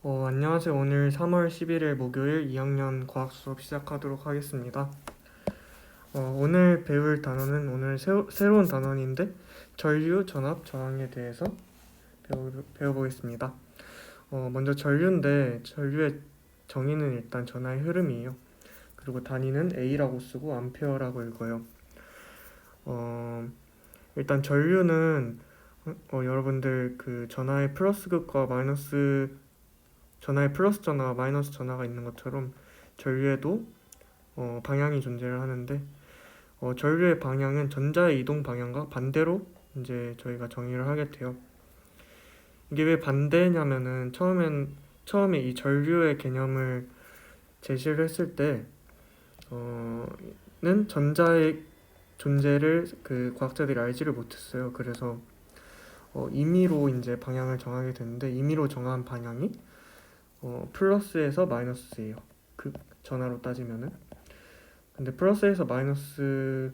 안녕하세요. 오늘 3월 11일 목요일 2학년 과학 수업 시작하도록 하겠습니다. 오늘 배울 단어는 오늘 새로운 단원인데 전류, 전압, 저항에 대해서 배워보겠습니다. 먼저 전류인데 전류의 정의는 일단 전하의 흐름이에요. 그리고 단위는 A라고 쓰고 암페어라고 읽어요. 일단 전류는 여러분들 그 전하의 플러스 극과 마이너스 전하에 플러스 전화와 마이너스 전화가 있는 것처럼 전류에도 방향이 존재를 하는데 전류의 방향은 전자의 이동 방향과 반대로 이제 저희가 정의를 하게 돼요. 이게 왜 반대냐면은 처음에 이 전류의 개념을 제시를 했을 때는 전자의 존재를 그 과학자들이 알지를 못했어요. 그래서 임의로 이제 방향을 정하게 되는데 임의로 정한 방향이 플러스에서 마이너스예요. 그 전화로 따지면은. 근데 플러스에서 마이너스라는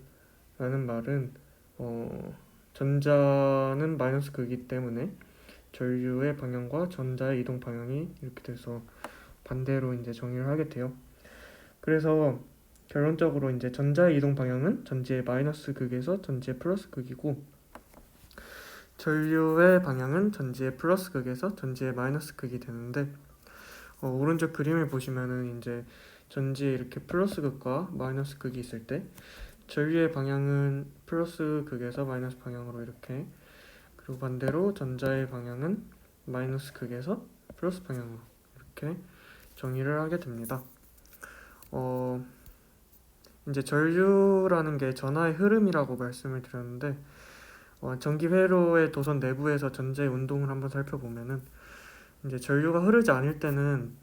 말은 전자는 마이너스 극이기 때문에 전류의 방향과 전자의 이동 방향이 이렇게 돼서 반대로 이제 정의를 하게 돼요. 그래서 결론적으로 이제 전자의 이동 방향은 전지의 마이너스 극에서 전지의 플러스 극이고 전류의 방향은 전지의 플러스 극에서 전지의 마이너스 극이 되는데 오른쪽 그림을 보시면은 이제 전지에 이렇게 플러스 극과 마이너스 극이 있을 때 전류의 방향은 플러스 극에서 마이너스 방향으로 이렇게, 그리고 반대로 전자의 방향은 마이너스 극에서 플러스 방향으로 이렇게 정의를 하게 됩니다. 이제 전류라는 게 전하의 흐름이라고 말씀을 드렸는데 전기 회로의 도선 내부에서 전자의 운동을 한번 살펴보면은 이제 전류가 흐르지 않을 때는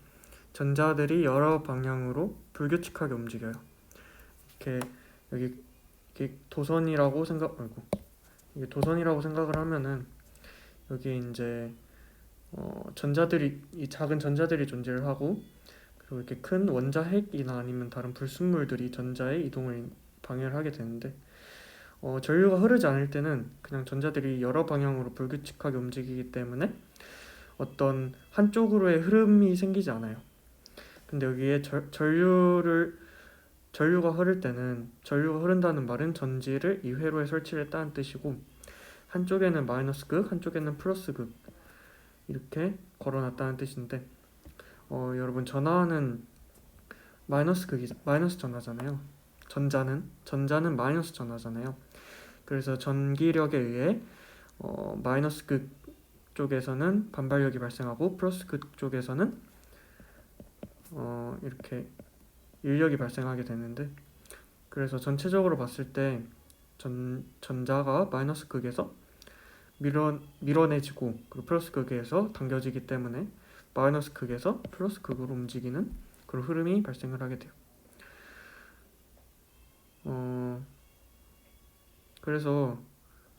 전자들이 여러 방향으로 불규칙하게 움직여요. 이렇게 여기 이게 도선이라고 생각을 하면은 여기 이제 전자들이, 이 작은 전자들이 존재를 하고, 그리고 이렇게 큰 원자핵이나 아니면 다른 불순물들이 전자의 이동을 방해를 하게 되는데 전류가 흐르지 않을 때는 그냥 전자들이 여러 방향으로 불규칙하게 움직이기 때문에 어떤 한쪽으로의 흐름이 생기지 않아요. 근데 여기에 전류가 흐를 때는, 전류가 흐른다는 말은 전지를 이 회로에 설치를 했다는 뜻이고 한쪽에는 마이너스 극, 한쪽에는 플러스 극 이렇게 걸어놨다는 뜻인데 여러분 전하는 마이너스 전하잖아요. 전자는 마이너스 전하잖아요. 그래서 전기력에 의해 마이너스 극 쪽에서는 반발력이 발생하고 플러스 극 쪽에서는 이렇게 인력이 발생하게 되는데, 그래서 전체적으로 봤을 때 전자가 마이너스 극에서 밀어내지고 그리고 플러스 극에서 당겨지기 때문에 마이너스 극에서 플러스 극으로 움직이는 그런 흐름이 발생을 하게 돼요. 그래서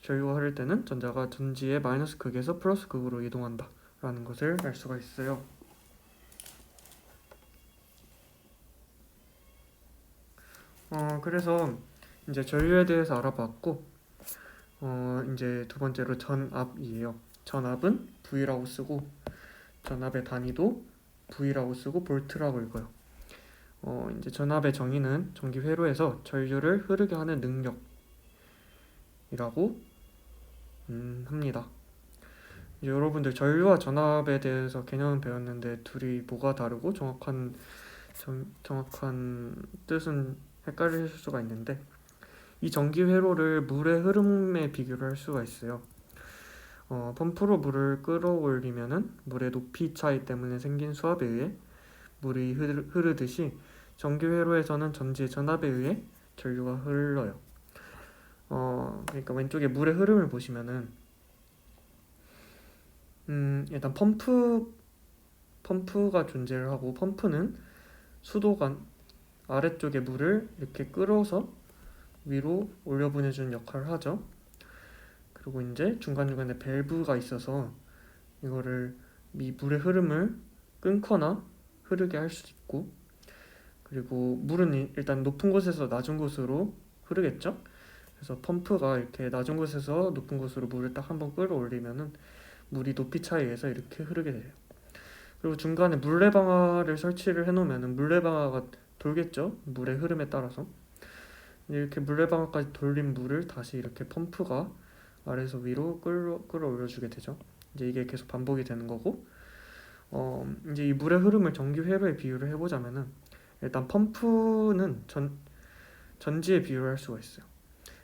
전류가 흐를 때는 전자가 전지의 마이너스 극에서 플러스 극으로 이동한다 라는 것을 알 수가 있어요. 그래서 이제 전류에 대해서 알아봤고 이제 두 번째로 전압이에요. 전압은 V라고 쓰고 전압의 단위도 V라고 쓰고 볼트라고 읽어요. 이제 전압의 정의는 전기 회로에서 전류를 흐르게 하는 능력이라고 합니다. 이제 여러분들 전류와 전압에 대해서 개념은 배웠는데 둘이 뭐가 다르고 정확한 뜻은 헷갈릴 수가 있는데, 이 전기 회로를 물의 흐름에 비교를 할 수가 있어요. 펌프로 물을 끌어올리면은 물의 높이 차이 때문에 생긴 수압에 의해 물이 흐르듯이 전기 회로에서는 전지의 전압에 의해 전류가 흘러요. 그러니까 왼쪽에 물의 흐름을 보시면은 일단 펌프가 존재를 하고, 펌프는 수도관 아래쪽에 물을 이렇게 끌어서 위로 올려보내주는 역할을 하죠. 그리고 이제 중간중간에 밸브가 있어서 이거를 이 물의 흐름을 끊거나 흐르게 할 수 있고, 그리고 물은 일단 높은 곳에서 낮은 곳으로 흐르겠죠. 그래서 펌프가 이렇게 낮은 곳에서 높은 곳으로 물을 딱 한번 끌어올리면은 물이 높이 차이에서 이렇게 흐르게 돼요. 그리고 중간에 물레방아를 설치를 해놓으면 물레방아가 돌겠죠? 물의 흐름에 따라서. 이렇게 물레방아까지 돌린 물을 다시 이렇게 펌프가 아래에서 위로 끌어올려주게 되죠. 이제 이게 계속 반복이 되는 거고, 이제 이 물의 흐름을 전기 회로에 비유를 해보자면은, 일단 펌프는 전지에 비유를 할 수가 있어요.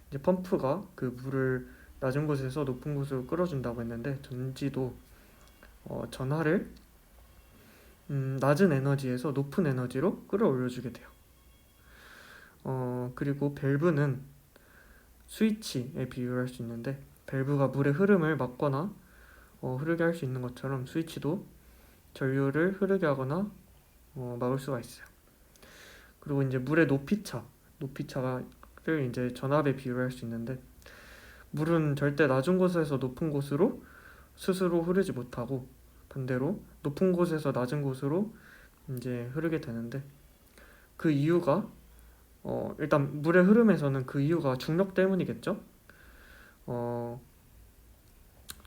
이제 펌프가 그 물을 낮은 곳에서 높은 곳으로 끌어준다고 했는데, 전지도 전하를 낮은 에너지에서 높은 에너지로 끌어올려주게 돼요. 그리고 밸브는 스위치에 비유를 할 수 있는데, 밸브가 물의 흐름을 막거나 흐르게 할 수 있는 것처럼 스위치도 전류를 흐르게 하거나 막을 수가 있어요. 그리고 이제 물의 높이차를 이제 전압에 비유를 할 수 있는데, 물은 절대 낮은 곳에서 높은 곳으로 스스로 흐르지 못하고 반대로 높은 곳에서 낮은 곳으로 이제 흐르게 되는데, 그 이유가 일단 물의 흐름에서는 그 이유가 중력 때문이겠죠.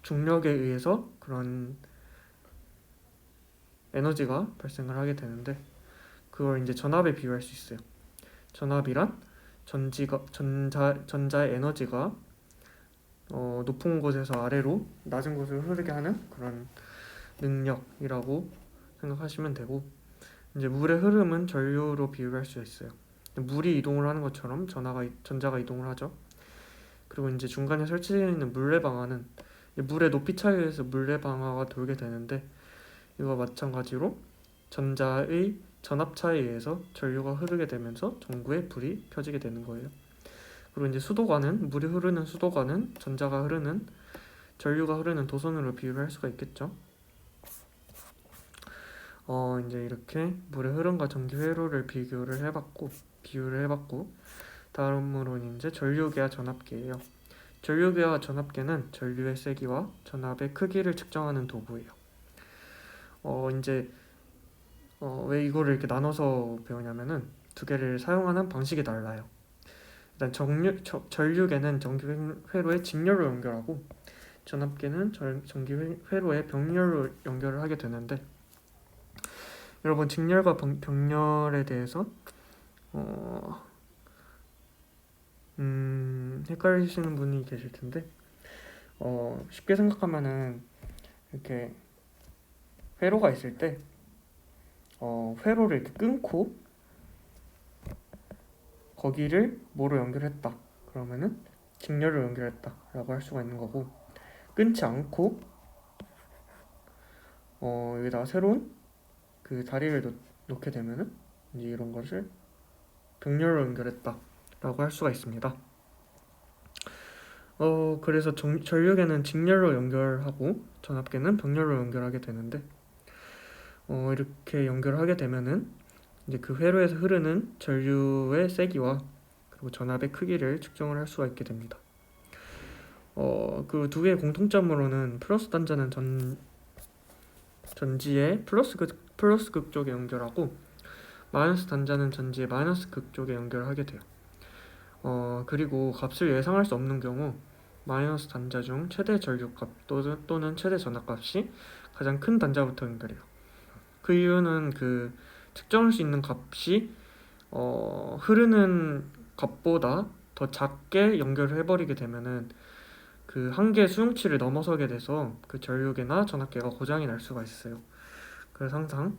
중력에 의해서 그런 에너지가 발생을 하게 되는데, 그걸 이제 전압에 비유할 수 있어요. 전압이란 전자의 에너지가 높은 곳에서 아래로 낮은 곳으로 흐르게 하는 그런 능력이라고 생각하시면 되고, 이제 물의 흐름은 전류로 비유할 수 있어요. 물이 이동을 하는 것처럼 전자가 이동을 하죠. 그리고 이제 중간에 설치되어 있는 물레방아는 물의 높이 차이에 의해서 물레방아가 돌게 되는데, 이와 마찬가지로 전자의 전압 차이에 의해서 전류가 흐르게 되면서 전구에 불이 켜지게 되는 거예요. 그리고 이제 물이 흐르는 수도관은 전류가 흐르는 도선으로 비유를 할 수가 있겠죠. 이제 이렇게 물의 흐름과 전기 회로를 비유를 해봤고, 다음으로 이제 전류계와 전압계예요. 전류계와 전압계는 전류의 세기와 전압의 크기를 측정하는 도구예요. 이제 왜 이거를 이렇게 나눠서 배우냐면은 두 개를 사용하는 방식이 달라요. 일단 전류계는 전기 회로에 직렬로 연결하고, 전압계는 전기 회로에 병렬로 연결을 하게 되는데, 여러분 직렬과 병렬에 대해서 헷갈리시는 분이 계실 텐데, 쉽게 생각하면은 이렇게 회로가 있을 때 회로를 이렇게 끊고 거기를 뭐로 연결했다 그러면은 직렬로 연결했다 라고 할 수가 있는 거고, 끊지 않고 여기다가 새로운 그 다리를 놓게 되면은 이제 이런 것을 병렬로 연결했다 라고 할 수가 있습니다. 그래서 전류계는 직렬로 연결하고 전압계는 병렬로 연결하게 되는데, 이렇게 연결하게 되면은 이제 그 회로에서 흐르는 전류의 세기와 그리고 전압의 크기를 측정을 할 수가 있게 됩니다. 그 두 개의 공통점으로는 플러스 단자는 전지의 플러스 극 쪽에 연결하고, 마이너스 단자는 전지의 마이너스 극 쪽에 연결하게 돼요. 그리고 값을 예상할 수 없는 경우 마이너스 단자 중 최대 전류값 또는 최대 전압값이 가장 큰 단자부터 연결해요. 그 이유는 그 측정할 수 있는 값이 흐르는 값보다 더 작게 연결을 해버리게 되면은 그 한계 수용치를 넘어서게 돼서 그 전류계나 전압계가 고장이 날 수가 있어요. 그래서 항상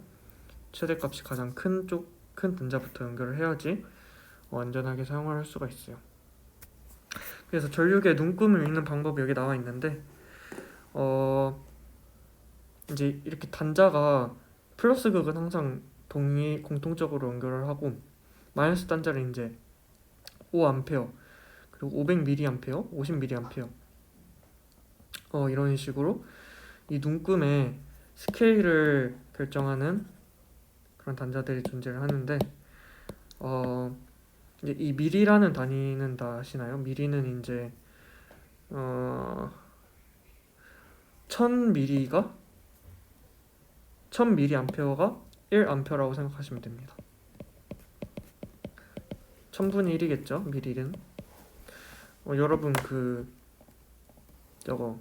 최대값이 가장 큰 단자부터 연결을 해야지 안전하게 사용을 할 수가 있어요. 그래서 전류계 눈금을 읽는 방법이 여기 나와 있는데, 이제 이렇게 단자가 플러스 극은 항상 공통적으로 연결을 하고, 마이너스 단자를 이제 5A 그리고 500mA, 50mA 이런 식으로 이 눈금의 스케일을 결정하는 그런 단자들이 존재를 하는데, 이제 이 미리라는 단위는 다 아시나요? 미리는 이제 1000mA가 1A라고 생각하시면 됩니다. 1000분의 1이겠죠? 미리는. 여러분 저거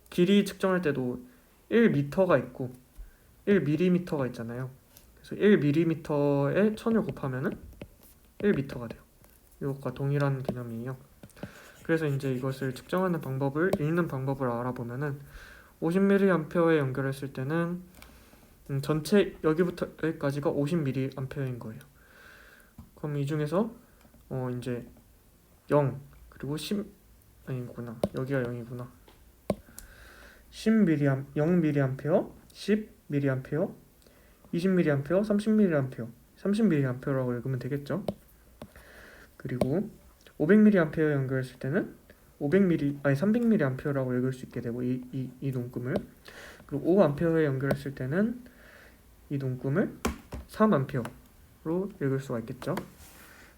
길이 측정할 때도 1m가 있고 1mm가 있잖아요. 그래서 1mm에 1000을 곱하면은 1m가 돼요. 이것과 동일한 개념이에요. 그래서 이제 이것을 측정하는 방법을 읽는 방법을 알아보면은 50mA에 연결했을 때는 전체 여기부터 여기까지가 50mA인 거예요. 그럼 이 중에서 이제 0 그리고 10 아니구나 여기가 0이구나 10mA 0mA 10mA 20mA 30mA 30mA라고 읽으면 되겠죠. 그리고 500mA에 연결했을 때는 300mA라고 읽을 수 있게 되고 이 동금을 그리고 5A에 연결했을 때는 이 동금을 3A로 읽을 수가 있겠죠.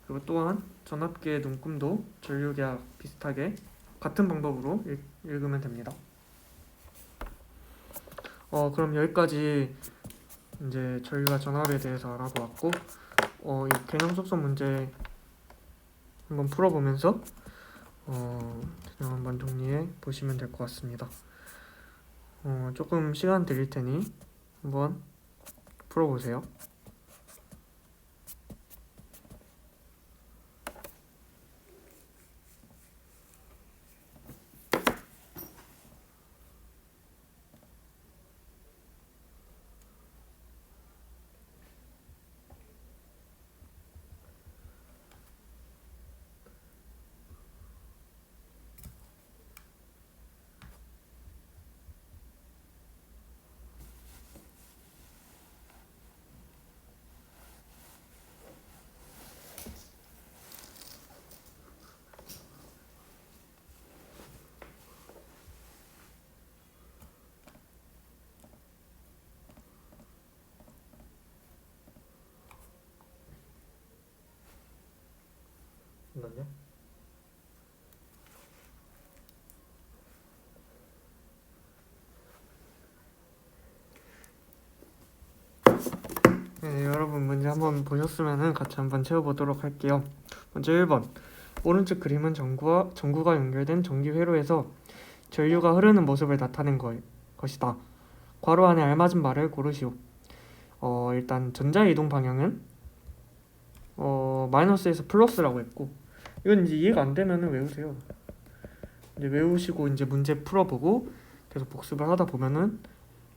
그리고 또한 전압계의 동금도 전류계와 비슷하게 같은 방법으로 읽으면 됩니다. 그럼 여기까지 이제 전류와 전압에 대해서 알아보았고 이 개념 속성 문제 한번 풀어보면서 그냥 한번 정리해 보시면 될 것 같습니다. 조금 시간 드릴 테니 한번 풀어보세요. 잠깐만요. 네, 여러분 문제 한번 보셨으면 같이 한번 채워보도록 할게요. 먼저 1번 오른쪽 그림은 전구가 연결된 전기 회로에서 전류가 흐르는 모습을 나타낸 것이다. 괄호 안에 알맞은 말을 고르시오. 일단 전자의 이동 방향은 마이너스에서 플러스라고 했고 이건 이제 이해가 안 되면은 외우세요. 이제 외우시고 이제 문제 풀어보고 계속 복습을 하다 보면은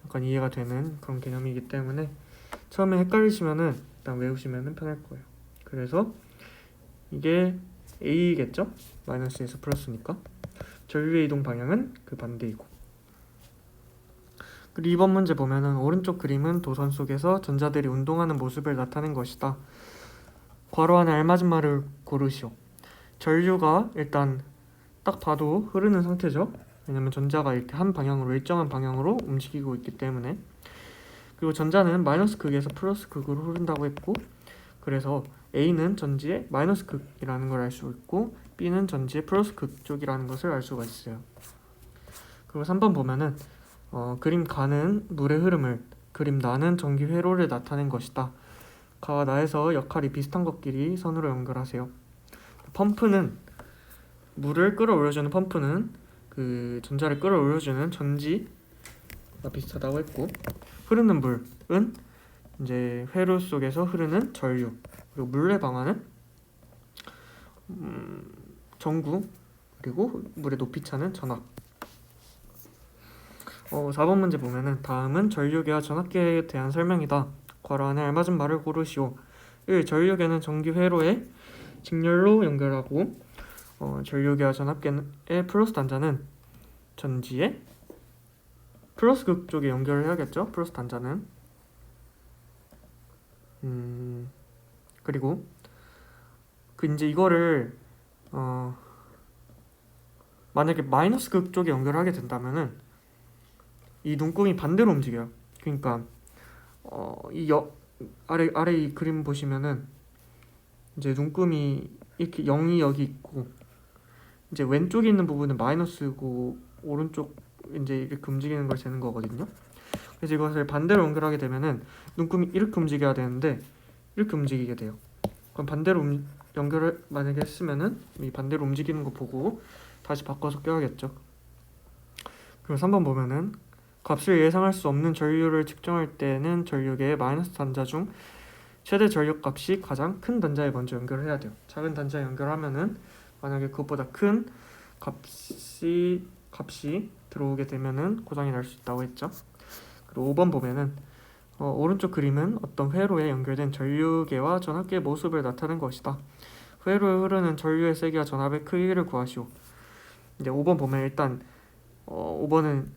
약간 이해가 되는 그런 개념이기 때문에 처음에 헷갈리시면은 일단 외우시면은 편할 거예요. 그래서 이게 A겠죠? 마이너스에서 플러스니까 전류의 이동 방향은 그 반대이고. 그리고 2번 문제 보면은 오른쪽 그림은 도선 속에서 전자들이 운동하는 모습을 나타낸 것이다. 괄호 안에 알맞은 말을 고르시오. 전류가 일단 딱 봐도 흐르는 상태죠. 왜냐면 전자가 이렇게 한 방향으로 일정한 방향으로 움직이고 있기 때문에. 그리고 전자는 마이너스 극에서 플러스 극으로 흐른다고 했고 그래서 A는 전지의 마이너스 극이라는 걸 알 수 있고 B는 전지의 플러스 극 쪽이라는 것을 알 수가 있어요. 그리고 3번 보면은 그림 가는 물의 흐름을 그림 나는 전기 회로를 나타낸 것이다. 가와 나에서 역할이 비슷한 것끼리 선으로 연결하세요. 펌프는 물을 끌어올려주는 펌프는 그 전자를 끌어올려주는 전지가 비슷하다고 했고 흐르는 물은 이제 회로 속에서 흐르는 전류 그리고 물의 방아는 전구 그리고 물의 높이 차는 전압. 4번 문제 보면은 다음은 전류계와 전압계에 대한 설명이다. 괄호 안에 알맞은 말을 고르시오. 1. 전류계는 전기 회로에 직렬로 연결하고 전류계와 전압계의 플러스 단자는 전지의 플러스 극 쪽에 연결을 해야겠죠. 플러스 단자는 그리고 이제 이거를 만약에 마이너스 극 쪽에 연결하게 된다면은 이 눈금이 반대로 움직여요. 그러니까 아래 이 그림 보시면은 이제 눈금이 이렇게 0이 여기 있고 이제 왼쪽에 있는 부분은 마이너스고 오른쪽 이제 이렇게 움직이는 걸 재는 거거든요. 그래서 이것을 반대로 연결하게 되면은 눈금이 이렇게 움직여야 되는데 이렇게 움직이게 돼요. 그럼 반대로 연결을 만약에 했으면은 이 반대로 움직이는 거 보고 다시 바꿔서 껴야겠죠. 그리고 3번 보면은 값을 예상할 수 없는 전류를 측정할 때는 전류계의 마이너스 단자 중 최대 전력값이 가장 큰 단자에 먼저 연결을 해야 돼요. 작은 단자에 연결하면은 만약에 그것보다 큰 값이 들어오게 되면은 고장이 날 수 있다고 했죠. 그리고 5번 보면은 오른쪽 그림은 어떤 회로에 연결된 전류계와 전압계의 모습을 나타낸 것이다. 회로에 흐르는 전류의 세기와 전압의 크기를 구하시오. 이제 5번 보면 일단 5번은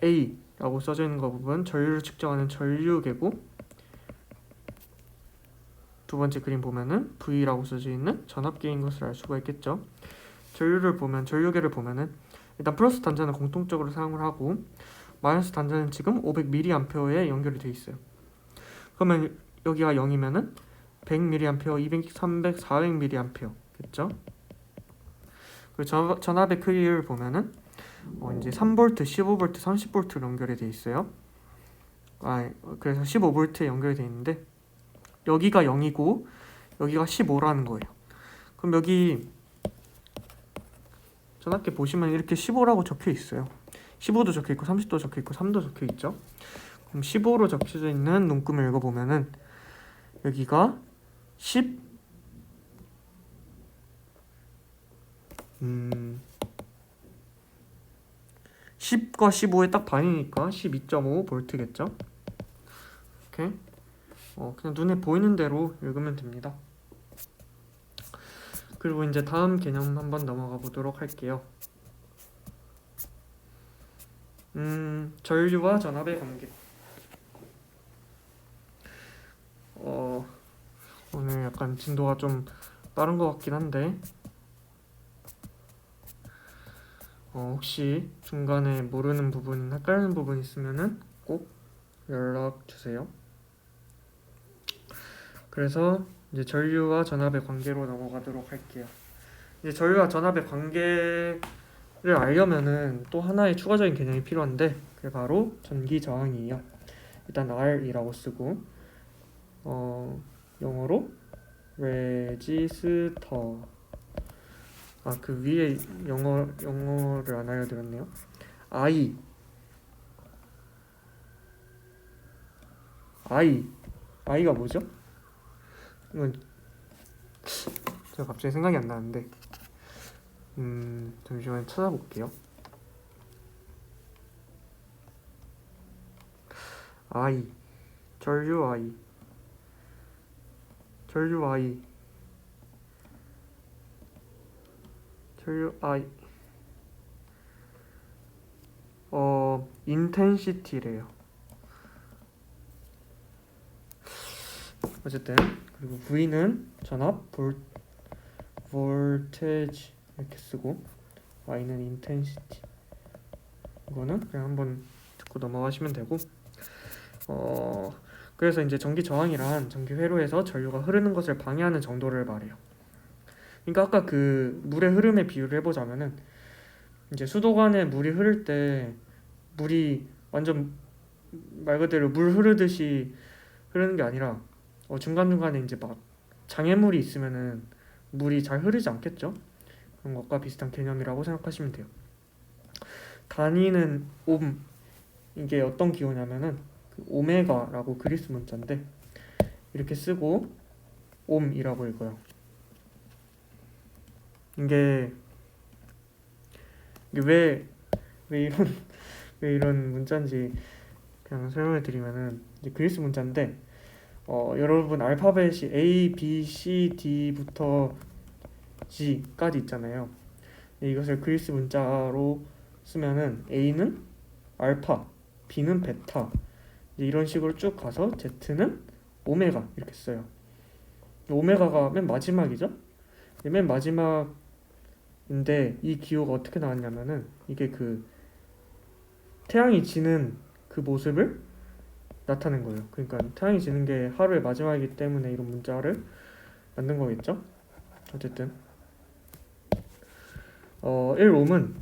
A라고 써져 있는 거 보면 전류를 측정하는 전류계고, 두 번째 그림 보면은 V라고 써져 있는 전압계인 것을 알 수가 있겠죠. 전류계를 보면은 일단 플러스 단자는 공통적으로 사용을 하고 마이너스 단자는 지금 500mA에 연결이 되어 있어요. 그러면 여기가 0이면은 100mA, 200, 300, 400mA 겠죠. 그리고 전압의 크기를 보면은 이제 3V, 15V, 30V로 연결이 되어 있어요. 그래서 15V에 연결이 되어 있는데 여기가 0이고 여기가 15라는 거예요. 그럼 여기 전압계 보시면 이렇게 15라고 적혀 있어요. 15도 적혀 있고 30도 적혀 있고 3도 적혀 있죠. 그럼 15로 적혀져 있는 눈금을 읽어보면은 여기가 10 10과 15의 딱 반이니까 12.5V겠죠. 이렇게 그냥 눈에 보이는 대로 읽으면 됩니다. 그리고 이제 다음 개념 한번 넘어가 보도록 할게요. 전류와 전압의 관계. 오늘 약간 진도가 좀 빠른 것 같긴 한데 혹시 중간에 모르는 부분, 헷갈리는 부분 있으면은 꼭 연락 주세요. 그래서 이제 전류와 전압의 관계로 넘어가도록 할게요. 이제 전류와 전압의 관계를 알려면은 또 하나의 추가적인 개념이 필요한데 그게 바로 전기 저항이에요. 일단 R이라고 쓰고 영어로 레지스터. 그 위에 영어를 안 알려드렸네요. I가 뭐죠? 이건 제가 갑자기 생각이 안 나는데 잠시만 찾아볼게요. 전류 I 인텐시티래요. 어쨌든 그리고 V는 전압, 볼테지 이렇게 쓰고 Y는 인텐시티. 이거는 그냥 한번 듣고 넘어가시면 되고 그래서 이제 전기 저항이란 전기 회로에서 전류가 흐르는 것을 방해하는 정도를 말해요. 그러니까 아까 그 물의 흐름의 비유를 해보자면은 이제 수도관에 물이 흐를 때 물이 완전 말 그대로 물 흐르듯이 흐르는 게 아니라 중간중간에 이제 막 장애물이 있으면은 물이 잘 흐르지 않겠죠? 그런 것과 비슷한 개념이라고 생각하시면 돼요. 단위는 옴. 이게 어떤 기호냐면은 그 오메가라고 그리스 문자인데 이렇게 쓰고 옴이라고 읽어요. 이게 왜 이런 문자인지 그냥 설명해 드리면은 이제 그리스 문자인데 여러분 알파벳이 A, B, C, D부터 G까지 있잖아요. 이것을 그리스 문자로 쓰면은 A는 알파, B는 베타 이런 식으로 쭉 가서 Z는 오메가 이렇게 써요. 오메가가 맨 마지막이죠. 맨 마지막인데 이 기호가 어떻게 나왔냐면은 이게 그 태양이 지는 그 모습을 나타낸 거예요. 그러니까 태양이 지는 게 하루의 마지막이기 때문에 이런 문자를 만든 거겠죠. 어쨌든 1옴은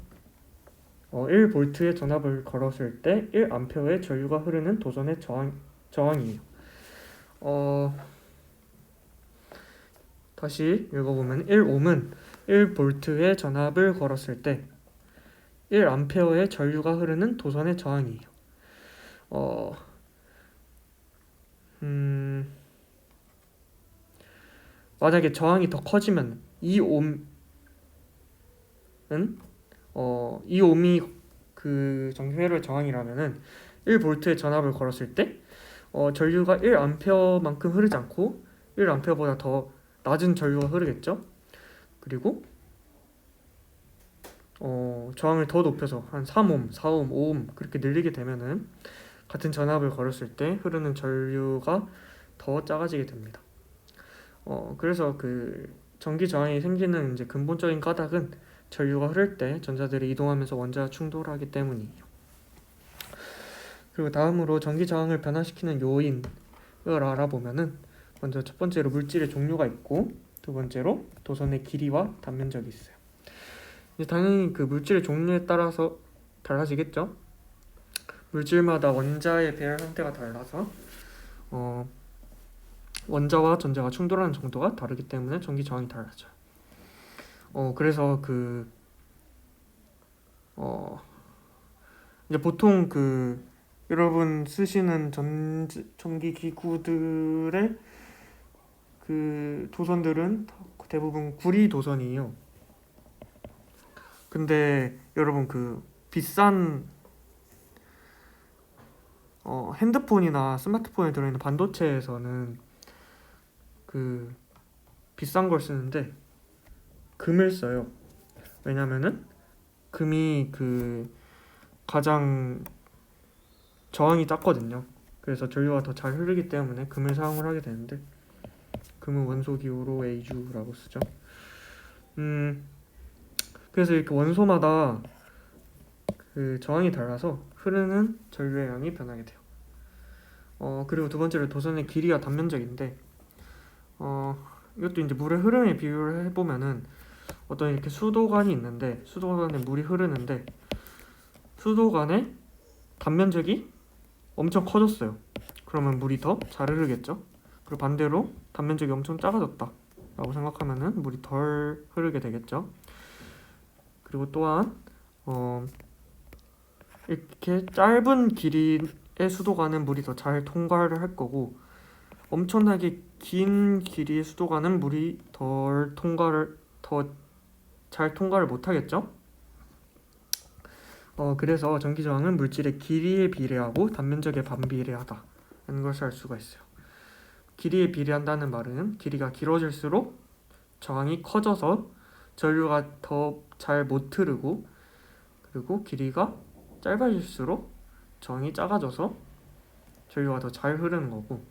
1볼트의 전압을 걸었을 때 1암페어의 전류가 흐르는 도전의 저항이에요. 다시 읽어보면 1옴은 1볼트의 전압을 걸었을 때 1암페어의 전류가 흐르는 도전의 저항이에요. 어, 음, 만약에 저항이 더 커지면 이 옴은 이 옴이 그 전기 회로의 저항이라면은 1볼트의 전압을 걸었을 때 전류가 1암페어만큼 흐르지 않고 1암페어보다 더 낮은 전류가 흐르겠죠. 그리고 저항을 더 높여서 한 3옴, 4옴, 5옴 그렇게 늘리게 되면은 같은 전압을 걸었을 때 흐르는 전류가 더 작아지게 됩니다. 그래서 그 전기 저항이 생기는 이제 근본적인 까닭은 전류가 흐를 때 전자들이 이동하면서 원자와 충돌하기 때문이에요. 그리고 다음으로 전기 저항을 변화시키는 요인을 알아보면은 먼저 첫 번째로 물질의 종류가 있고 두 번째로 도선의 길이와 단면적이 있어요. 이제 당연히 그 물질의 종류에 따라서 달라지겠죠. 물질마다 원자의 배열 상태가 달라서 원자와 전자가 충돌하는 정도가 다르기 때문에 전기 저항이 달라져요. 그래서 이제 보통 여러분 쓰시는 전기 기구들의 그 도선들은 대부분 구리 도선이에요. 근데 여러분 비싼 핸드폰이나 스마트폰에 들어있는 반도체에서는 비싼 걸 쓰는데 금을 써요. 왜냐면은 금이 가장 저항이 작거든요. 그래서 전류가 더 잘 흐르기 때문에 금을 사용을 하게 되는데 금은 원소 기호로 A주라고 쓰죠. 그래서 이렇게 원소마다 저항이 달라서 흐르는 전류의 양이 변하게 돼요. 그리고 두 번째로 도선의 길이와 단면적인데 이것도 이제 물의 흐름에 비유를 해보면은 어떤 이렇게 수도관이 있는데 수도관에 물이 흐르는데 수도관의 단면적이 엄청 커졌어요. 그러면 물이 더 잘 흐르겠죠. 그리고 반대로 단면적이 엄청 작아졌다 라고 생각하면은 물이 덜 흐르게 되겠죠. 그리고 또한 이렇게 짧은 길이의 수도관은 물이 더 잘 통과를 할 거고 엄청나게 긴 길이의 수도관은 물이 더 잘 통과를 못 하겠죠. 그래서 전기 저항은 물질의 길이에 비례하고 단면적에 반비례하다 라는 것을 알 수가 있어요. 길이에 비례한다는 말은 길이가 길어질수록 저항이 커져서 전류가 더 잘 못 흐르고 그리고 길이가 짧아질수록 저항이 작아져서 전류가 더 잘 흐르는 거고,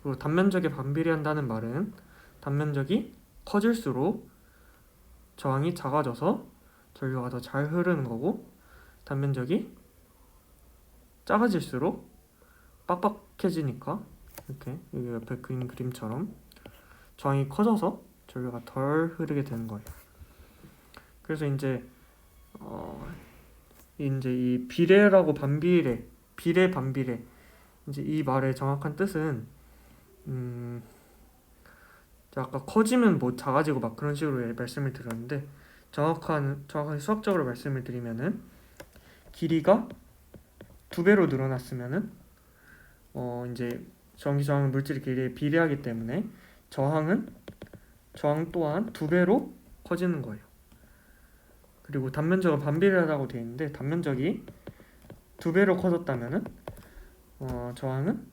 그리고 단면적에 반비례한다는 말은 단면적이 커질수록 저항이 작아져서 전류가 더 잘 흐르는 거고, 단면적이 작아질수록 빡빡해지니까 이렇게 여기 옆에 그린 그림처럼 저항이 커져서 전류가 덜 흐르게 되는 거예요. 그래서 이제 이 비례라고 반비례, 비례 반비례 이제 이 말의 정확한 뜻은 아까 커지면 뭐 작아지고 막 그런 식으로 말씀을 드렸는데 정확하게 수학적으로 말씀을 드리면은 길이가 2배로 늘어났으면은 이제 전기 저항은 물질의 길이에 비례하기 때문에 저항 또한 2배로 커지는 거예요. 그리고 단면적은 반비례하다고 되어 있는데 단면적이 2배로 커졌다면은 저항은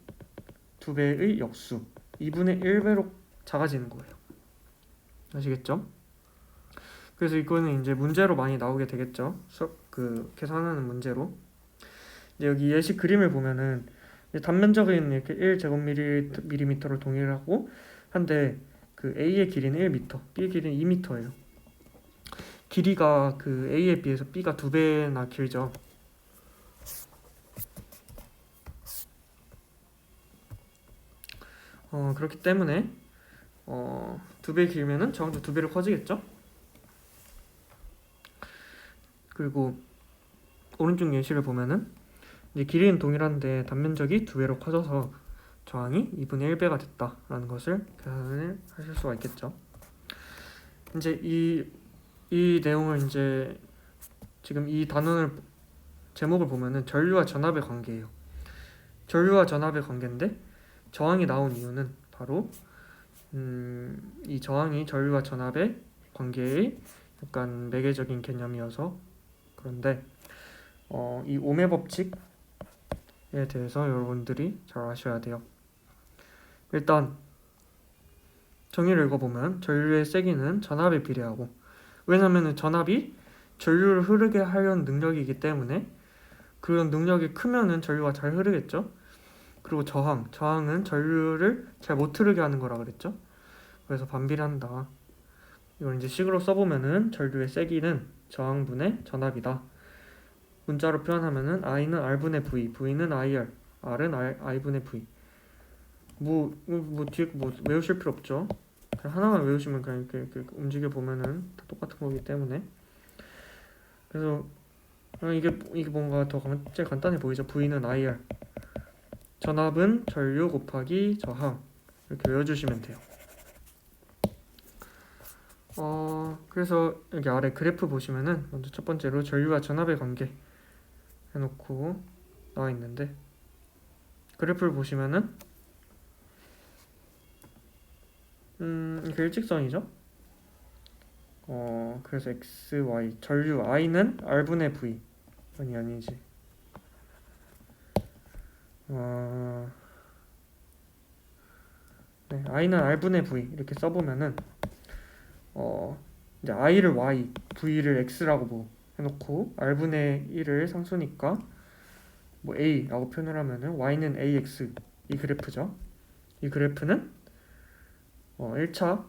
2배의 역수 2분의 1배로 작아지는 거예요. 아시겠죠? 그래서 이거는 이제 문제로 많이 나오게 되겠죠. 계산하는 문제로. 이제 여기 예시 그림을 보면은 단면적은 이렇게 1제곱미리미터로 동일하고 한데 A의 길이는 1m, B의 길이는 2m예요. 길이가 A에 비해서 B가 2배나 길죠. 그렇기 때문에 2배 길면은 저항도 2배로 커지겠죠. 그리고 오른쪽 예시를 보면은 이제 길이는 동일한데 단면적이 2배로 커져서 저항이 2분의 1배가 됐다라는 것을 계산을 하실 수가 있겠죠. 이제 이 내용을 이제 지금 이 단원을 제목을 보면은 전류와 전압의 관계예요. 전류와 전압의 관계인데 저항이 나온 이유는 바로 이 저항이 전류와 전압의 관계의 약간 매개적인 개념이어서 그런데 이 오음의 법칙에 대해서 여러분들이 잘 아셔야 돼요. 일단 정의를 읽어보면 전류의 세기는 전압에 비례하고, 왜냐하면 전압이 전류를 흐르게 하려는 능력이기 때문에 그런 능력이 크면은 전류가 잘 흐르겠죠. 그리고 저항은 전류를 잘 못 흐르게 하는 거라 그랬죠. 그래서 반비례한다. 이걸 이제 식으로 써보면은 전류의 세기는 저항분의 전압이다. 문자로 표현하면은 I는 R분의 V, V는 IR, R은 I분의 V. 뒤에 외우실 필요 없죠. 그냥 하나만 외우시면 그냥 이렇게 움직여 보면은 다 똑같은 거기 때문에. 그래서 이게 뭔가 더 제일 간단해 보이죠. V는 IR, 전압은 전류 곱하기 저항, 이렇게 외워주시면 돼요. 그래서 여기 아래 그래프 보시면은 먼저 첫 번째로 전류와 전압의 관계 해놓고 나와 있는데, 그래프를 보시면은 이게 일직선이죠. 그래서 x, y, 전류 I는 R분의 V, 아니지. 네, I는 R분의 V 이렇게 써보면은 이제 I를 Y, V를 X라고 뭐 해놓고 R분의 1을 상수니까 뭐 A라고 표현을 하면은 Y는 AX, 이 그래프죠. 이 그래프는 1차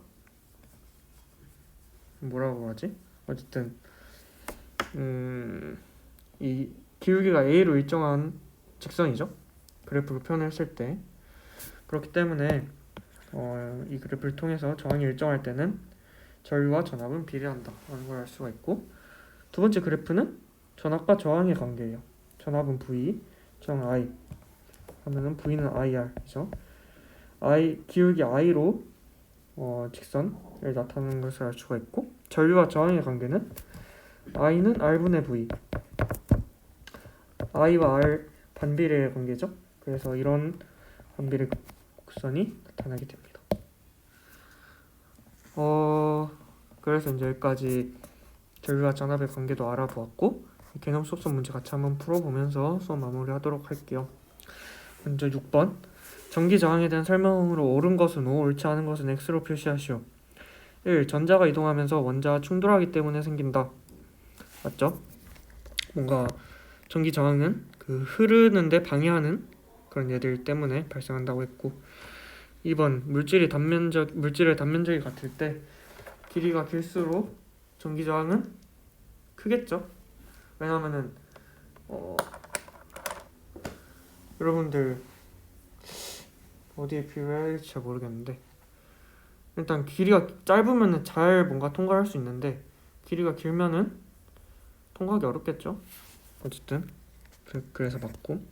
뭐라고 하지? 어쨌든 이 기울기가 A로 일정한 직선이죠. 그래프를 표현했을 때. 그렇기 때문에 이 그래프를 통해서 저항이 일정할 때는 전류와 전압은 비례한다 라는 걸 알 수가 있고, 두 번째 그래프는 전압과 저항의 관계예요. 전압은 V, 저항 I 하면은 V는 IR이죠. 기울기 I로 직선을 나타내는 것을 알 수가 있고, 전류와 저항의 관계는 I는 R분의 V, I와 R 반비례의 관계죠. 그래서 이런 반비례 곡선이 나타나게 됩니다. 그래서 이제 여기까지 전류와 전압의 관계도 알아보았고, 개념 수업성 문제 같이 한번 풀어보면서 수업 마무리하도록 할게요. 먼저 6번, 전기 저항에 대한 설명으로 옳은 것은 O, 옳지 않은 것은 X로 표시하시오. 1. 전자가 이동하면서 원자와 충돌하기 때문에 생긴다. 맞죠? 뭔가 전기 저항은 그 흐르는데 방해하는 그런 얘들 때문에 발생한다고 했고, 2번, 물질의 단면적이 같을 때 길이가 길수록 전기 저항은 크겠죠. 왜냐하면은 여러분들 어디에 비교해야 할지 잘 모르겠는데, 일단 길이가 짧으면은 잘 뭔가 통과할 수 있는데 길이가 길면은 통과하기 어렵겠죠. 어쨌든 그래서 맞고,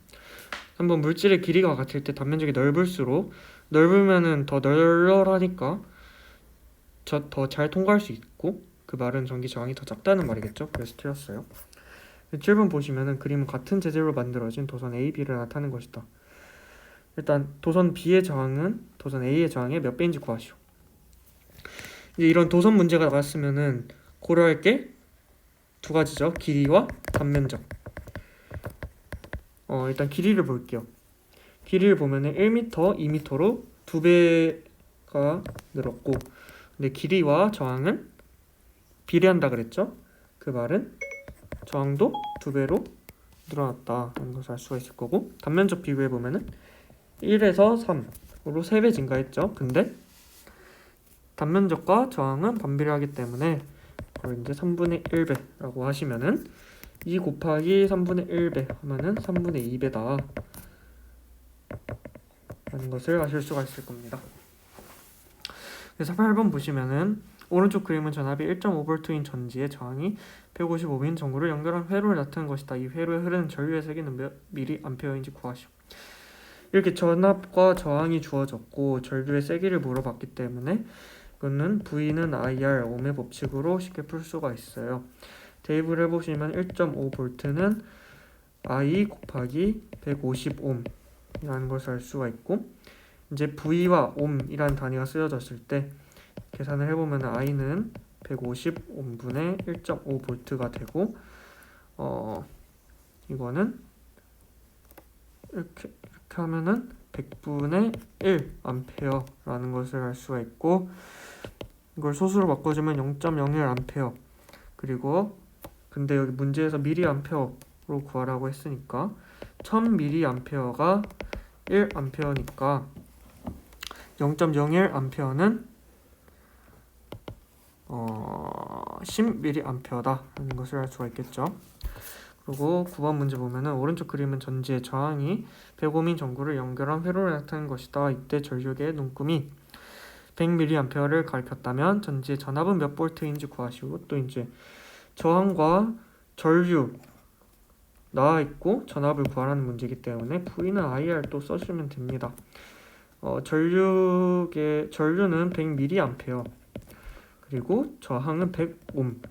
3번, 물질의 길이가 같을 때 단면적이 넓을수록 넓으면은 더 널널하니까 더 잘 통과할 수 있고, 그 말은 전기 저항이 더 작다는 말이겠죠. 그래서 틀렸어요. 7번 보시면은 그림은 같은 재질로 만들어진 도선 A, B를 나타낸 것이다. 일단 도선 B의 저항은 도선 A의 저항의 몇 배인지 구하시오. 이제 이런 도선 문제가 나왔으면은 고려할 게 두 가지죠. 길이와 단면적. 일단 길이를 볼게요. 길이를 보면은 1m, 2m로 2배가 늘었고, 근데 길이와 저항은 비례한다 그랬죠. 그 말은 저항도 2배로 늘어났다는 것을 알 수가 있을 거고, 단면적 비교해 보면은 1에서 3으로 3배 증가했죠. 근데 단면적과 저항은 반비례하기 때문에 그걸 이제 3분의 1배라고 하시면은 2 곱하기 3분의 1배 하면은 3분의 2배다 라는 것을 아실 수가 있을 겁니다. 그래서 8번 보시면은 오른쪽 그림은 전압이 1.5V인 전지에 저항이 155인 전구를 연결한 회로를 나타낸 것이다. 이 회로에 흐르는 전류의 세기는 몇 mA인지 구하시오. 이렇게 전압과 저항이 주어졌고 전류의 세기를 물어봤기 때문에 이거는 V는 IR, ohm의 법칙으로 쉽게 풀 수가 있어요. 대입을 해보시면 1.5V는 I 곱하기 150ohm 라는 것을 알 수가 있고, 이제 V와 ohm이라는 단위가 쓰여졌을 때 계산을 해보면 I는 150ohm분의 1.5V가 되고, 이거는 이렇게 하면은 100분의 1A라는 것을 알 수가 있고, 이걸 소수로 바꿔주면 0.01A. 그리고 근데 여기 문제에서 mA로 구하라고 했으니까 1000mA가 1A니까 0.01A는 10mA다라는 것을 알 수가 있겠죠. 그리고 9번 문제 보면은 오른쪽 그림은 전지의 저항이 100ohm인 전구를 연결한 회로를 나타낸 것이다. 이때 전류계의 눈금이 100mA를 가리켰다면 전지의 전압은 몇 볼트인지 구하시고, 또 이제 저항과 전류 나와 있고 전압을 구하라는 문제이기 때문에 V는 IR 또 써주면 됩니다. 전류는 100mA 그리고 저항은 100ohm.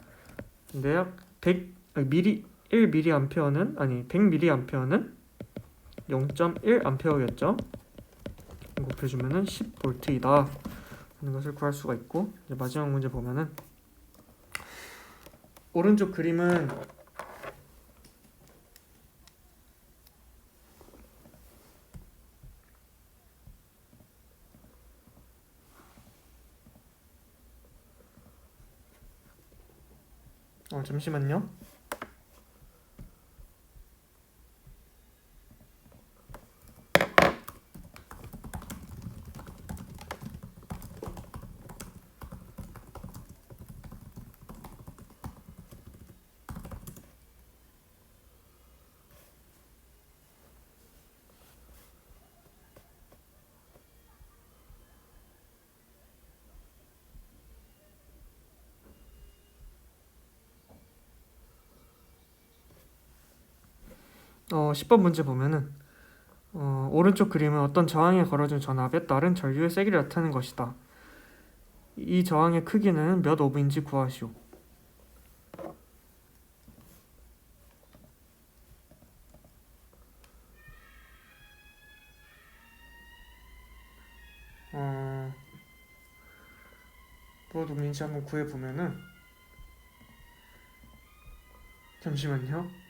근데 약 1mA는 100mA는 0.1A겠죠. 곱해주면은 10V이다 하는 것을 구할 수가 있고, 이제 마지막 문제 보면은 오른쪽 그림은 잠시만요. 어, 10번 문제 보면은 오른쪽 그림은 어떤 저항에 걸어준 전압에 따른 전류의 세기를 나타내는 것이다. 이 저항의 크기는 몇 오브인지 구하시오. 몇 오브인지 한번 구해보면은, 잠시만요.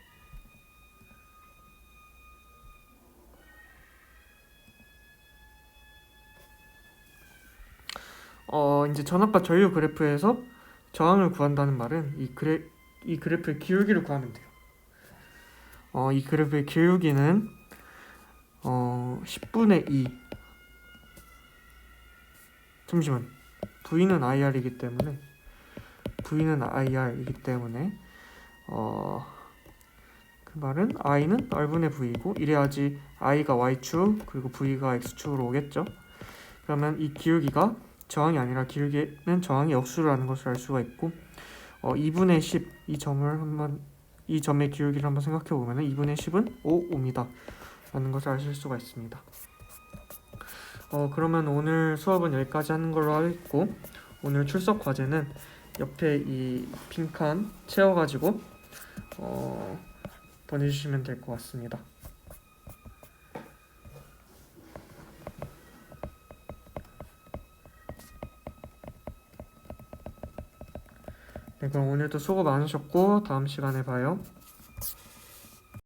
이제 전압과 전류 그래프에서 저항을 구한다는 말은 이 그래프의 기울기를 구하면 돼요. 이 그래프의 기울기는 10분의 2. 잠시만. V는 IR이기 때문에 그 말은 I는 R분의 V이고, 이래야지 I가 Y축 그리고 V가 X축으로 오겠죠. 그러면 이 기울기가 저항이 아니라 기울기는 저항의 역수라는 것을 알 수가 있고, 2분의 10 이 점의 기울기를 한번 생각해 보면 2분의 10은 5ohm이다 라는 것을 아실 수가 있습니다. 그러면 오늘 수업은 여기까지 하는 걸로 하겠고, 오늘 출석 과제는 옆에 이 빈칸 채워가지고 보내주시면 될 것 같습니다. 네, 그럼 오늘도 수고 많으셨고 다음 시간에 봐요.